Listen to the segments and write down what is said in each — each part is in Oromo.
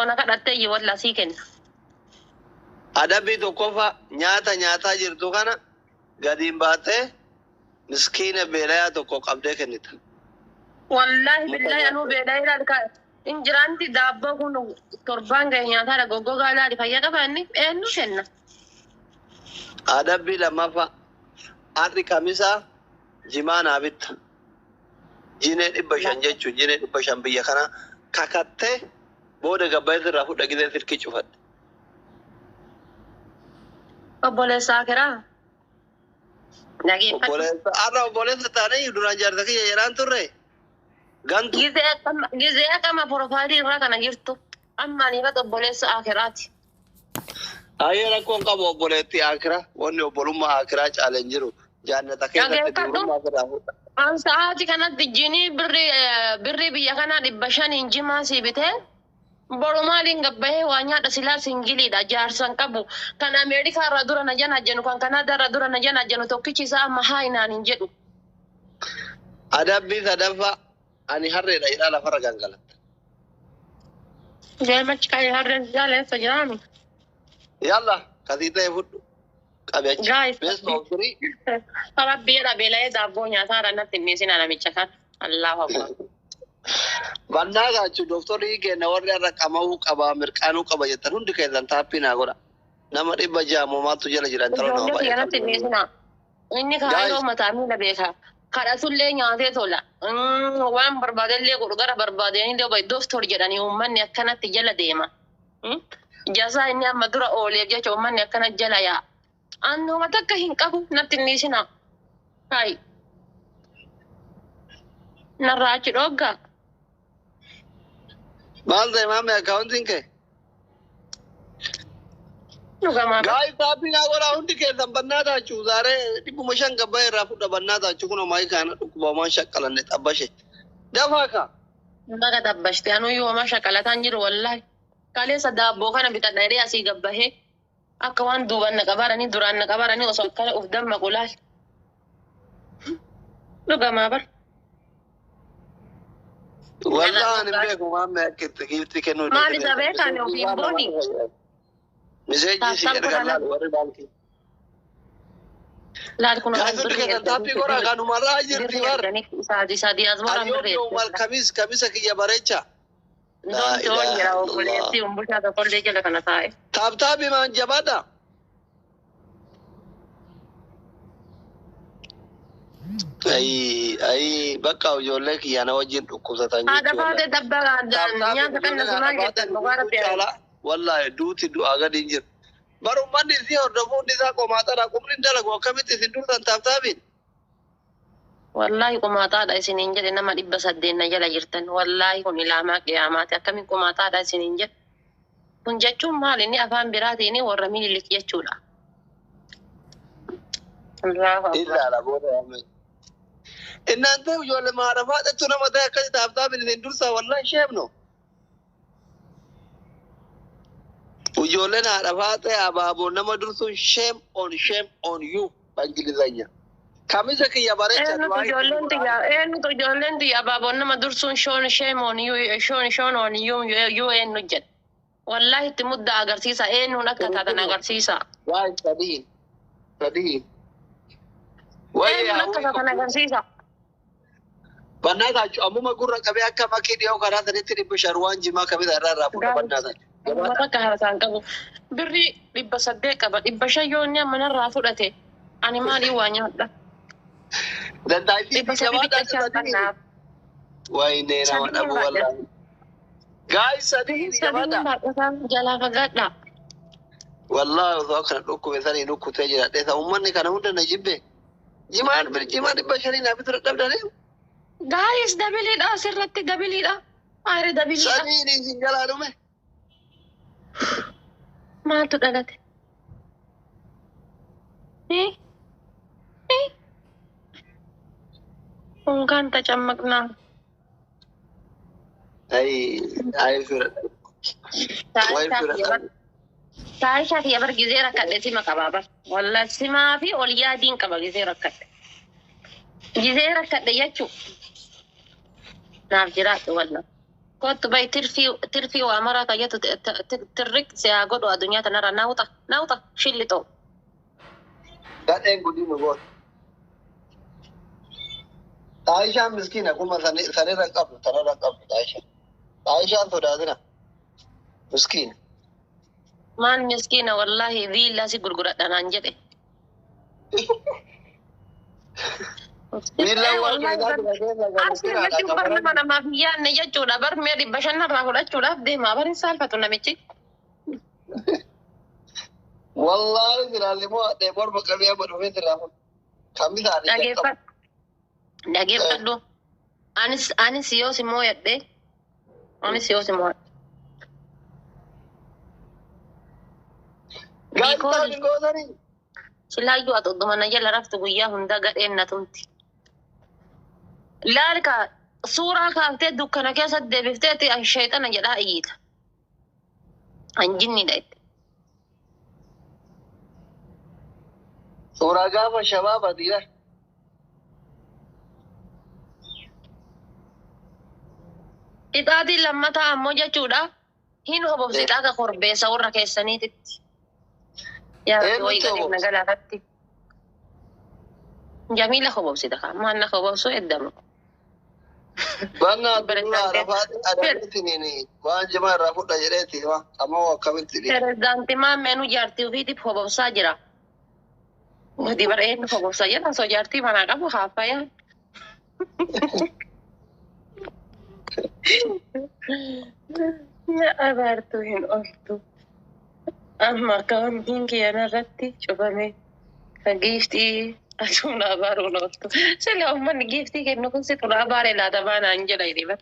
Ona kadhattee yoo walla sii kenna. Adabbii tokkofa nyaata jirtu kana gadiin baatee miskiina beelayaa tokko qabdee kennita. Wallahi billahi anuu beelaa ilaalka injiraanti daabboo kun torbaan ga'e nyaataadha goggogaa ilaali fayyaa qaba inni eenyu kenna. Adabbii lammaffaa har'i kamisaa jimaa naa bitta. Jinee 500 jechuun jinee 500 biyya kana kakattee booda gabbaa'ee irraa fudha gidee silkii cufadhe. Obboleessaa kiraa. Arra obboleessa taanee duraan jaarsa kiyya jedhaan turre. Gantu. Gizee akkama profaayilii irraa kana jirtu. Amma aniifat obboleessa akiraati. Ayyee rakkoon qabu obboleetti akiraa. Wanni obbolummaa akiraa caaleen jiru. Jaannata keessatti dubrummaa fidaa fudha. An sa'aati kanatti jinii birrii biyya kanaa 500 jimaa sii bitee. Borumaaliin gabbahee waa nyaata silaa singiliidha jaarsan qabu kan Ameerikaa irraa dura na jana jennu kan Kanaadaa irraa dura na jana jennu tokkichi isaa amma haayinaan hin jedhu. Adabbii sadaffaa ani harreedha jedhaa lafarra gangalatta. Jeemachi kan harreen jaaleessa jiraami. Yalla kasii ta'e fudhu qabeecha. Guys. Best of 3. Sababbiidha beela'ee daabboo nyaataa natti hin dhiyeessin namicha kan. Allahu akbar. Bannaa gaachuu dooktorri kenna warri irra qama'uu qaba mirqaanuu qaba jettan hundi keessan taappii naa godha. Nama 600 moomaatu jala jiran ta'uu nama baay'ee. Natti hin dhiyeessin. Inni kaayoo mataa miila beeka. Kadhatullee nyaatee tola. Waan barbaadellee godhu gara barbaadanii dhabaa dooktor jedhanii uummanni akkanatti jala deema. Jaasaa inni amma dura ooleef jecha uummanni akkana jala yaa. Annuma takka hin qabu natti hin dhiyeessin. Hai. Narraa achi dhoggaa. Maal ta'e maamee akkaawuntiin kee? Dhugamaa. Gaa'ii taappii naa godhaa hundi keessan bannaa taachuu zaaree 500 gabbaa irraa fudha bannaa taachuu kun homaa kana dhukkubamaan shaqqalanne xabbashe. Dafaa kaa. Naga dabbashte anuu yooma shaqqalataan jiru wallahi. Kaleessa daabboo kana bitadha jedhee asii gabbahee akka waan duubaan na qabaranii duraan na qabaranii osoo akkana uf damma qulaal. Dhugamaa bar. Wallah ani beeku maamee akkitti giifti kennuu. Maal isa beekan ofiin booni? Miseejii si erga laal warri baankii. Laal kun Gaafii hundi keessan taappii godhaa kanumarraa jirti bar. Sadii asmara Ayyoo mal kamisa kiyya bareecha. Doon jira obboleessi umbushaa tokkollee jala kana taa'e. Taaptaabii maan jabaadha. Ayi bakka ijoollee kiyya na wajjin dhukkubsatan jechuudha. Haadha faatee dabbaa nyaata kan nasumaa jettan dhugaa rabbi. Wallahi duuti du'aa gadi hin jiru. Barummanni isii hordofuu hundi isaa qomaataadha. Qubni hin dalagu akkamitti isin durtan taaptaabiin? Wallahi qomaataadha isiniin jedhe nama 800 na jala jirtan. Wallahi kun ilaamaa qiyaamaati. Akkamiin qomaataadha isiniin jedhe. Kun jechuun maal inni afaan biraatiin warra mililik jechuudha. Ilaala booda yaamee. Inaante ijoollee maadha faadhattu nama ta'e akkasi taaptaabiin isin dursaa wallahi sheebno. Ijoolleen haadha faatee abaaboo nama dursuun shame on you Ingilizanya. Kamisa kiyya bareecha eenyutu ijoolleen tiyya abaaboon nama dursuun shame on you on you eenyu jedha. Wallahi itti mudda agarsiisa eenyuun akka taatan agarsiisa. Waay sadii. Eenyuun akka taatan agarsiisa. Bannaa taachuu ammuma gurra qabee akka makii dhiyoo karaa sanitti 500 waan jimaa kamisa irraa fuudha bannaa taachuu. Bakka haasaan qabu. Birrii 800 qaba. 500 yoo inni amma narraa fudhate. Ani maalii waa nyaadha? Dandaayii jabaadhaa. Waayinee nama dhabu wallahi. Gaa'ii sadii jabaadhaa. Jalaa fagaadhaa. Wallahi osoo akkana dhukkube sanii dhukkutee jira. Dheesa uummanni kana hunda na jibbe. Jimaa 500 naaf tura dhabdanii. Gaa'is dabiliidha asirratti dabiliidha. Aare dabiliidha. Sadii isin jalaa dhume. Maaltu dhalate? Ungaan tacammaqnaa. Ayi fira. Taayishaa fi abar gizee rakkadhe sima qabaa bar. Walla simaa fi ol yaadiin qaba gizee rakkadhe. Gizee rakkadhe jechuu. Naaf jiraatu walla. كنت باي ترفي وأمرك جت ترك سياقود ودنيا تنرى ناوطة شلتو. Gadheen guddina goota. Taayishaan miskiina kuma sanirra qabdu tanarra qabdu taayishaan. Taayishaan sodaatina. Miskiina. Maan miskiina wallahi viillaa si gurguradhanaan jedhe. Viillaan waan keessaa tura keessa Asirratti barna mana maafiyaanne jechuudha. Barmee 500 irraa fudhachuudhaaf deemaa. Bari saalfatu namichi. Wallaahi jiraalli moo adhee morma qabee amma dhufee irraa fuudha. Kamisaa ni qabu. Dhageeffadhu. Anis yoo si moo'adhe. Anis yoo si moo'adhe. Gaazexaan hin gootanii. Silaayyuu ati oddumana jala raftu guyyaa hundaa gadheen na tumti. Laalka suuraa kaaftee dukkana keessatti deebifteeti sheexana jedhaa iyyita. Anjinni dha'e. Suuraa gaafa shabaabatiidha. Ixaatiin lammataa ammoo jechuudha. Hin hobobsiidhaa akka korbeessa warra keessaniititti. Yaa wayii gadhee nagalaafatti. Jamiila hobobsita kaa maanna hobobsu eddamu. Banna addunyaa rafaati adamtiniin waan jimaa irraa fudha jedheeti ammoo akkamitti dhiye. Pirezidaantii maammeenuu jaartii ofiitiif hobobsaa jira. Gadi bareednu hobobsaa jedha osoo jaartii manaa qabu haaffayaan. Abaartuu hin ooltu. Amma akkaawuntiin kiyyan irratti cufame kan giiftii asuun abaaruun ooltu. Sila uummanni giiftii kennu kun si tura abaaree laata baanaan jedha hiriba.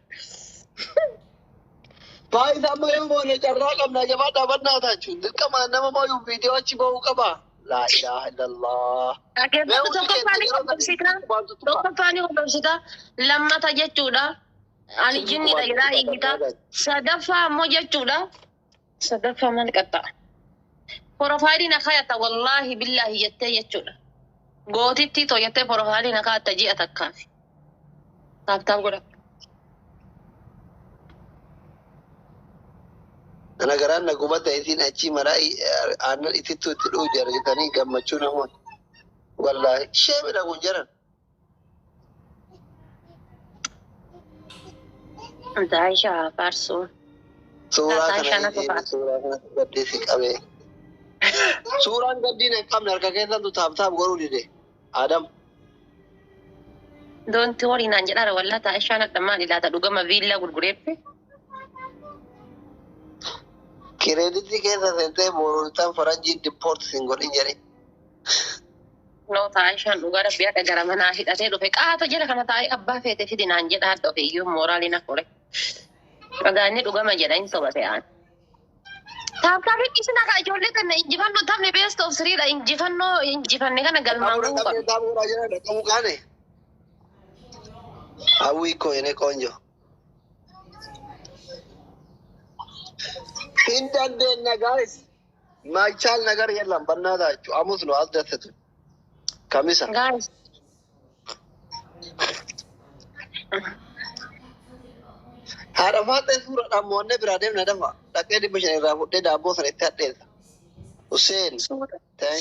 Faayidaa amma yoo boone carraa qabnaa jabaa dhaabannaa taachuun dirqamaan nama mooyuu viidiyoo achi bahuu qabaa. Laa ilaaha illallah. Tokkoffaanii hordofsitaa lammata jechuudha. Ani jinni dhagiraa eegita. Sadaffaa ammoo jechuudha. Sadaffaa maal qaxxaa? Porofaayiliin akka yatta wallaahi billaahi jettee jechuudha. Gootitti tooyattee porofaayiliin akka yatta ji'a takkaafi. Taaftaaf godha. Ana garaan na gubata isin achi maraa aannan itittuu itti dhuu jarritanii gammachuu namoota. Wallaahi ishee midhaguun jiran. Daisha farsu. Suuraa kana gaddeessi qabee. Suuraan gaddiin hin qabne harka keessattuu taaptaap godhuu dide. Adam. Doonti horii naan jedhara wallaa Daishaan adda maali laata dhugama viillaa gurgureeffe. Kireeditii keessa seentee booroltaan faranjii dippoortis hin godhin jedhe. No Daishaan dhugaa rabbii akka gara manaa hidhatee dhufe qaata jala kana taa'ee abbaa feete fidi naan jedhaa dhufe iyyuu mooraalii na kore. Dhagaanni dhugama jedha hin sobate aan. Taaptaaf hiqqisina kaa ijoollee kana injifannoo taphne best of three dha injifanne kana galmaan guutuu qabu. Taaburaa jira dhaqamu kaane. Hawwii koo ene qoonjo. Hin dandeenye guys. Maachaal nagar yellam bannaadha jechuudha. Amus nu as dassetu. Kamisa. Guys. Haadha faatee suuraadhaan mo'annee biraa deemna dafa. Dhaqee 500 irraa fudhee daabboo sana itti hadheessa. Hussein.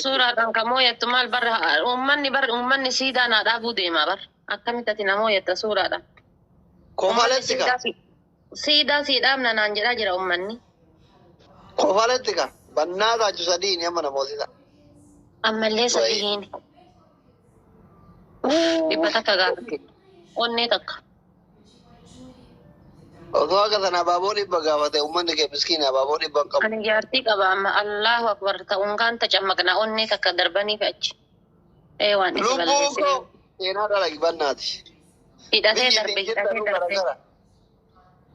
Suuraadhaan kan moo'attu maal barra uummanni siidaa naa dhaabuu deemaa bar. Akkamitti ati na moo'atta suuraadhaan. Kofaletti ka. Siidaa siidhaamna naan jedhaa jira uummanni. Kofaletti ka. Bannaa taaju sadii ni amma namootisa. Ammallee sadiin. Dhibba takka gaafate. Onnee takka. Osoo akka sana abaaboo dhibba gaafate uummanni kee miskiina abaaboo dhibba hin qabu. Ani jaartii qaba amma Allahu akbar ta'uun kan tacammaqna onnee takka darbanii fe'achi. Waan itti balleessee. Lubbuu koo seenaa dhalagi bannaati. Hidhatee darbe.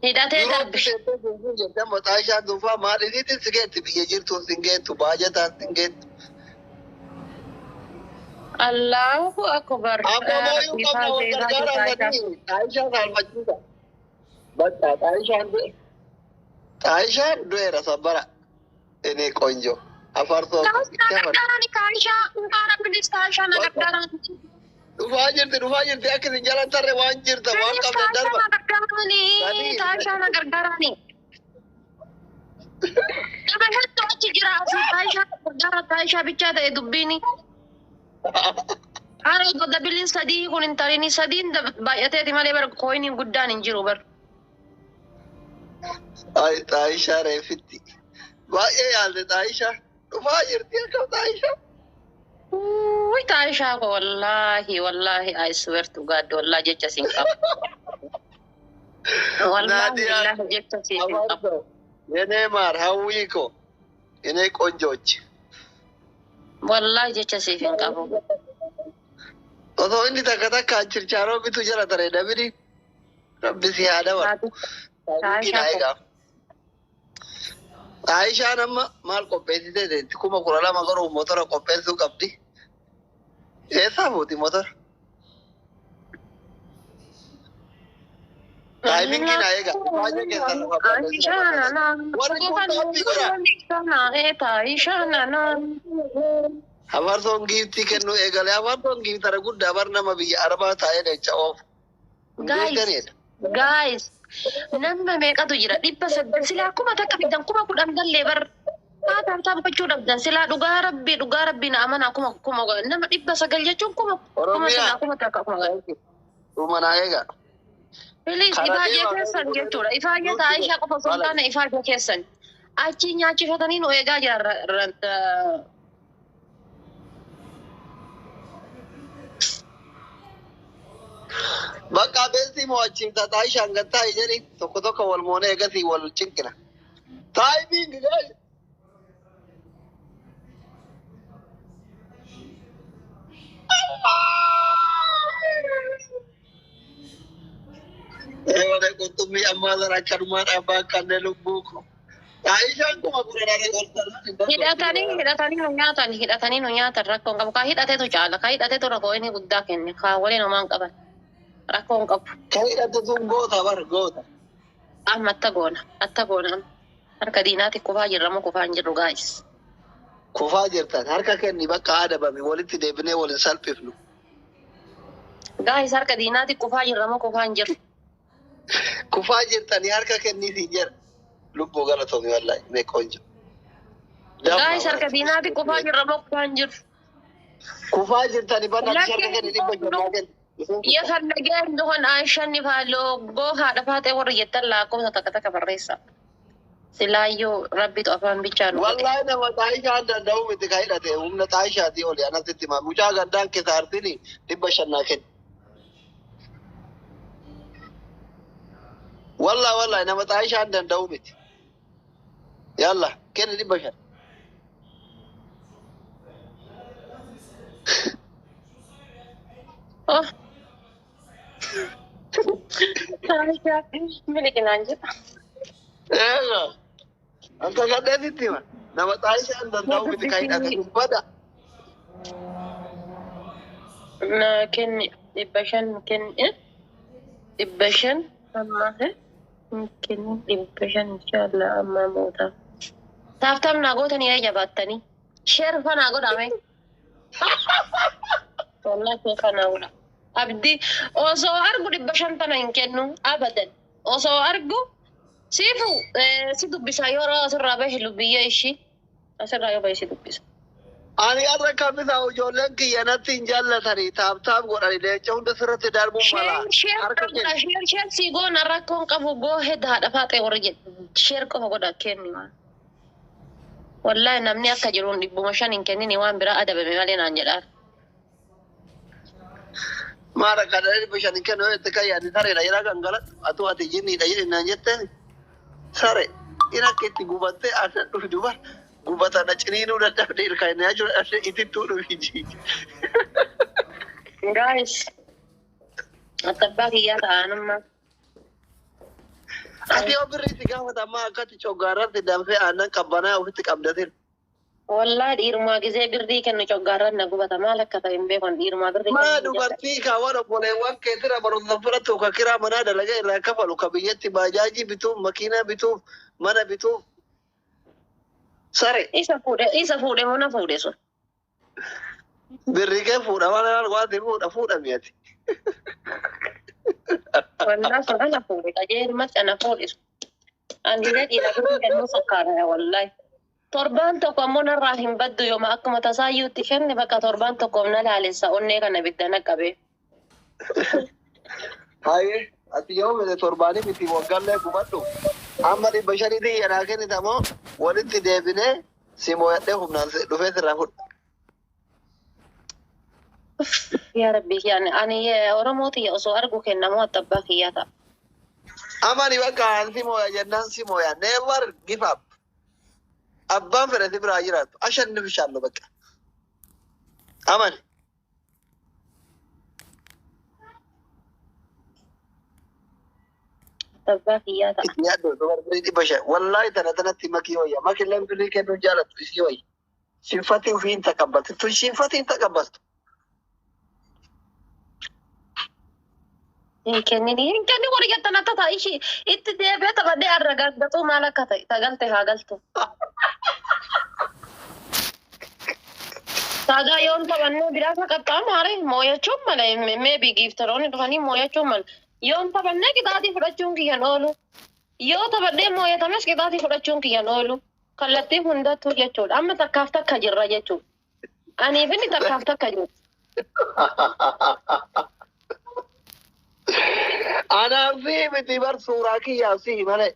Hidhatee darbe. Jedhan mataa ishaa duufaa maaliitiin si geetti biyya jirtuun si geettu baajataan si geettu. Allahu akbar. Abboomayyuu qabna wal gargaaraa sadii Aishaa saalfachiisa. Bakka Aishaan du'eera sabbara. Inni qoonjo. Afar soo. dhufaa jirti akka isin jalan tarre waan jirta waan qabdan darba. Taashaana gargaarani. Nama hedduu achi jira asii taashaana gargaara taashaa bichaa ta'e dubbiini. Haala godda biliin sadii kun hin tarini sadiin baay'ateeti malee bara kooyiniin guddaan hin jiru bara. Ay Taayishaa reefitti. Baay'ee yaalde Taayishaa. Dhufaa jirti akka Taayishaa. Uy taashaa ko wallahi I swear to God wallahi jecha siin qaba. Wallahi jecha siin qaba. Yenee maar hawwii ko. Yenee qonjoochi. Wallahi jecha siin qaba. Otoo inni takka takkaan chirchaaroo bitu jala tare dabiri. Rabbi si haa dabalu. Taayishaan amma maal qopheessitee deetti 12,000 garuu motora qopheessuu qabdi. Eessaa fuuti motora? Taayimingi naa eega. Baay'ee keessa lafa Afarsoon giiftii kennuu eegalee afarsoon giiftara guddaa bar nama biyya Arabaa taa'ee deecha oofu. Guys, nama meeqatu jira? 800 silaa akkuma takka fiddan 10,000 gallee bar taataaf gochuu dhabdan silaa dhugaa rabbii na amana akkuma nama 900 jechuun kuma takka akkuma Dhumanaa eega. Please ifaajee keessan jechuudha. Ifaajee Taayishaa qofa osoo hin taane ifaajee keessan. Achi nyaachifatanii nu eegaa jiran. Bakka beeltii mo'achiifta Taayishaan gad taa'e jedhi tokko wal moonee eegasii wal cinqina. Taayimiin gaa'e. Eewwata qurxummii ammaa sana akkanumaan abbaa kanneen lubbuu ko. Taayishaan kuma gurguranii oltan. Hidhatanii nu nyaatan rakkoon qabu. Kaa hidhateetu caala. Kaa hidhateetu rakkoo inni guddaa kenne. Kaa waliin homaan qaban. Rakkoon qabu. Kaa hidhate sun goota bar goota. Amma atta goona. Harka diinaati kufaa jirra moo kufaa hin jirru gaayis. Kufaa jirtan harka kenni bakka aadabame walitti deebinee waliin salphifnu. Gaayis harka diinaati kufaa jirra moo kufaa hin jirru. Kufaa jirtanii harka kennii jira. Lubbuu galatoomii wallahi mee qoonjo. Gaayis harka diinaati kufaa jirra moo kufaa hin jirru. Kufaa jirtanii banna harka kenni dhibba jirraa kenni. Yefallagee እንደሆነ አሸንፋለሁ ጎሃ ደፋጤ ወር እየተላቀው ተከተከ በሬሳ ስላዩ ረቢቱ አፋን ብቻ ነው والله nama Taayishaa danda'u miti ka hidhate humna Taayishaatii oli anasitti himaa mucaa gandaan keessa artini 500 kenni. Wallahi nama Taayishaa danda'u miti. Yalla kenni 500. Oh Taayishaa milikin anjir. Anta gadheetitti hima. Nama Taayishaan danda'u miti ka hidhate dubbata. Na kenni 500 kenni 500 amma kenni 500 inshallah amma moota. Taaftam naa gootanii jabaatanii. Sheer fanaa godhame. Wallahi sheer fanaa godha. Abdi osoo argu 500 tana hin kennu abadan. Osoo argu sifu si dubbisa yeroo asirraa bahe lubbiyya ishii asirraa yoo bahe si dubbisa. Ani arra kamisa ijoolleen kiyya natti hin jaallatanii taaptaap godhani leenca hunda sirratti darbuun mala. Sheer si goona rakkoon qabu goo hedda haadha faaxee warra jedhu sheer qofa godha kenni waan. Wallahi namni akka jiruun 500 hin kennini waan biraa adabame malee naan jedhaan. Maara kadhanii 500 kennu itti kayyaani sareedha jedhaa gangalatu atu ati jinniidha jedhe naan jettee sare ina keetti gubattee aannan dhufi duba gubatana ciniinuu dadhabdee ilkaanii jechuudha ashe itittuu dhufi jiiti. Guys, atabbaa kiyyaa ta'anummaa. Ati yoo birriitti gaafatamaa akkatti coggaarratti danfee aannan qabbanaa ofitti qabdatin. Wallahi dhiirumaa gisee birrii kennu coggaarran na gubata maal akka ta'e hin beekon dhiirumaa birrii Maa dubartii kaawwan obboleewwan keetira barumsa fudhatu ka kiraa manaa dalagaa irraa kafalu ka biyyatti baajaajii bituuf makiinaa bituuf mana bituuf sare. Isa fuudhe mana fuudhe sun. Birrikee fuudha mana alwaati fuudha miyati. والله سبحان فوري أجير مت أنا فوري أنا جد إلى كل كلمة سكارة والله torban tokko ammoo narraa hin baddu yooma akkuma tasaayyuutti kenne bakka torban tokko na laalessa onnee kana biddana qabe. Haye ati yoo mene torbaanii miti waggallee gubadhu. Amma dhibba shaniitii yanaa kennitamoo walitti deebinee si mo'adhee humnaan dhufee sirraa fudha. Yaa Rabbi ani Oromooti osoo argu kennamoo attabbaa kiyyaa ta'a. Amani bakka si mo'a jennaan si mo'a never give up. Abbaan fedhate biraa jiraatu ashannifishaallo bakka. Amani. Attabbaa kiyyaa ta'a. Yaaddo dubartii dhibba shan wallahi tanatti makii wayya makilleen birrii kennuu jaalattu isii wayya. Shinfatii ofii hin taqabbaltu tun shinfatii hin taqabbaltu. Hinkenni wali gattana tata ishi itti deebi'ee taphadhee har'a gaggatu maal akka ta'e tagalte haa galtu. Taagaa yoon taphannee biraa saqaxxaa maare moo'achuun mala meebii giiftaroonni dhufanii moo'achuun mala yoon taphannee qixaatii fudhachuun kiyyan oolu yoo taphadhee moo'atames qixaatii fudhachuun kiyyan oolu kallattii hundattuu jechuudha amma takkaaf takka jirra jechuudha. Aniif inni takkaaf takka jiru. Anaafi miti bar suuraa kiyyaa si malee.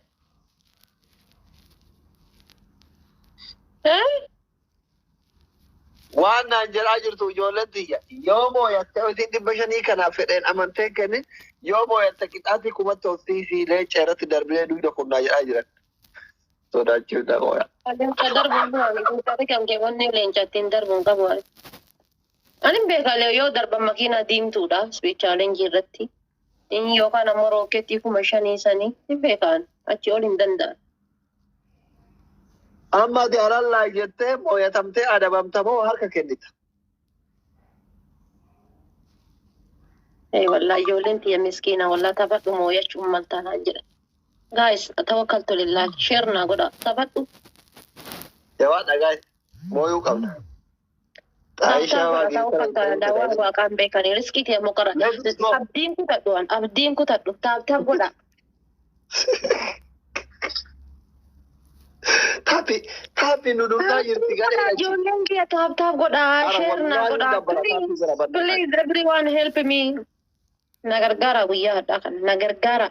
Waan naan jedhaa jirtu ijoolleen tiyya yoo moo'atte isin dhibba shanii kanaaf fedheen amantee kennin yoo moo'atte qixaatii kumatti ofii siilee ceeratti darbinee dugda kunnaa jedhaa jiran. Sodaachuudha moo'a. Leenca darbuun bu'aanii kuusaati kan keewwanni leencattiin darbuun qabu. Ani beekalee yoo darban makiinaa diimtuudha speechaalenjii irratti. Inni yookaan ammoo rookeettii 5,000 hin beekan achi ol hin danda'an. Amma ati alallaa jettee moo'atamtee adabamtamoo harka kennita. Wallaahi ijoolleen tiyya miskiina wallaahi taphadhu moo'achuun maltaanaa jedha. Guys tawakkaltu lillahi sheernaa godha taphadhu. Jawaadha guys moo'uu qabna. Daawwan waaqaan beekanii riskiitii ammoo qara. Abdiin kutadhu taaptaaf godha. Tapi nu duraa jirti garee. Ijoolleen kiyya taaptaaf godha sheernaa godha. Please everyone help me. Na gargaara guyyaa hadhaa kana na gargaara.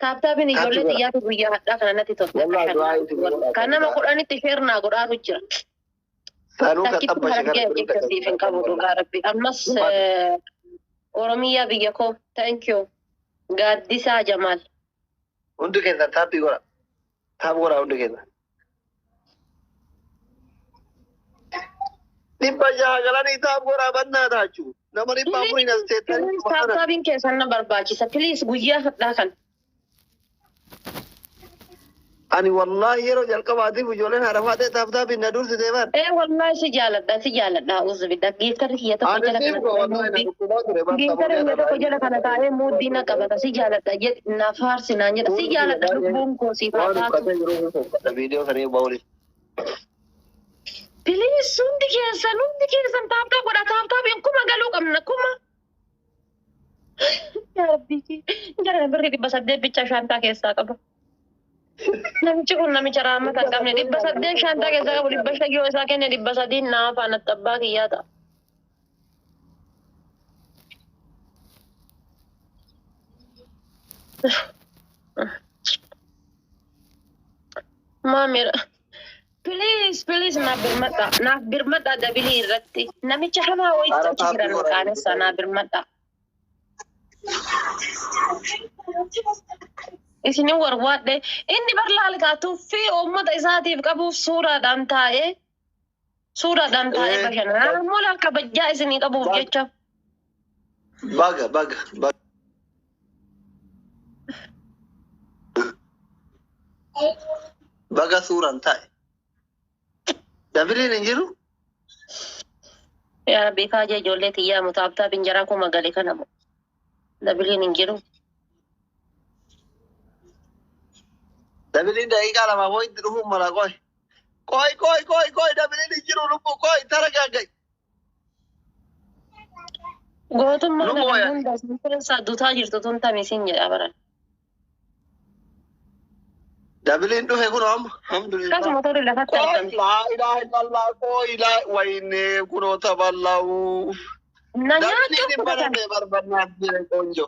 Taaptaafiin ijoollee xiyyaatu guyyaa hadhaa kana natti tolche. Kan nama 10tti sheernaa godhaatu jira. Takkitti hargee eeggasiif hin qabu dhugaa rabbi. Ammas Oromiyaa biyya koo thank you. Gaaddisaa Jamaal. Hundi keessa taappi godha. Taap godha hundi keessa. Dhibba jaha galanii taap godha bannaa taachuu. Nama dhibba afurii as teettanii. Taaptaabiin keessan na barbaachisa. Please guyyaa hadhaa kana. Ani wallahi yeroo jalqabaatiif ijoolleen harafaatee taaptaabiin na dursitee bar. Wallahi si jaaladha uzbidda giiftarri kiyya tokko jala kana giiftarri kiyya tokko jala kana taa'ee muuddii na qabata si jaaladha na faarsi naan jedha si jaaladha lubbuun koo siif haa taatu. Viidiyoo kana yoo bahuuni. Please hundi keessan taaptaa godha taaptaabiin kuma galuu qabna kuma. Yaa rabbii jala birrii 800 bicha shantaa keessaa qaba. Namichi kun namicha raamata hin qabne 800 shantaa keessaa qabu 500 yoo isaa kenne 300 naa faana tabbaa kiyyaa ta'a. Maamira please naaf birmadha dabilii irratti namicha hamaa wayitti achi jiran maqaanessaa naaf birmadha. Isinin warwaadhe inni barlaalgaa tuffii uummata isaatiif qabuuf suuraadhaan taa'ee bashannana ammoo lakka bajjaa isinii qabuuf jecha. Baga. Baga suuraan taa'e. Dabiliin hin jiru? Yaa Rabbi kaajee ijoollee xiyyaa mutaabtaa binjaraa kuma gale kana moo. Dabiliin hin jiru. Dabiliin daqiiqaa lama hoo itti dhufuun mala qoy. Dabiliin hin jiru lubbuu qoy tara gaagay. Gootummaa Nu kana booya. hunda keessaa dutaa jirtu tun tamisiin jedha baran. Dabiliin dhufe kun amma alhamdulillah. Akkasuma tole lafatti Koo argamti. laa ilaaha illallah koo ilaa waynee kunoo taballahu. Na Dabiliin nyaachuuf hin fudhatan. barate barbannaaf jire qoonjo.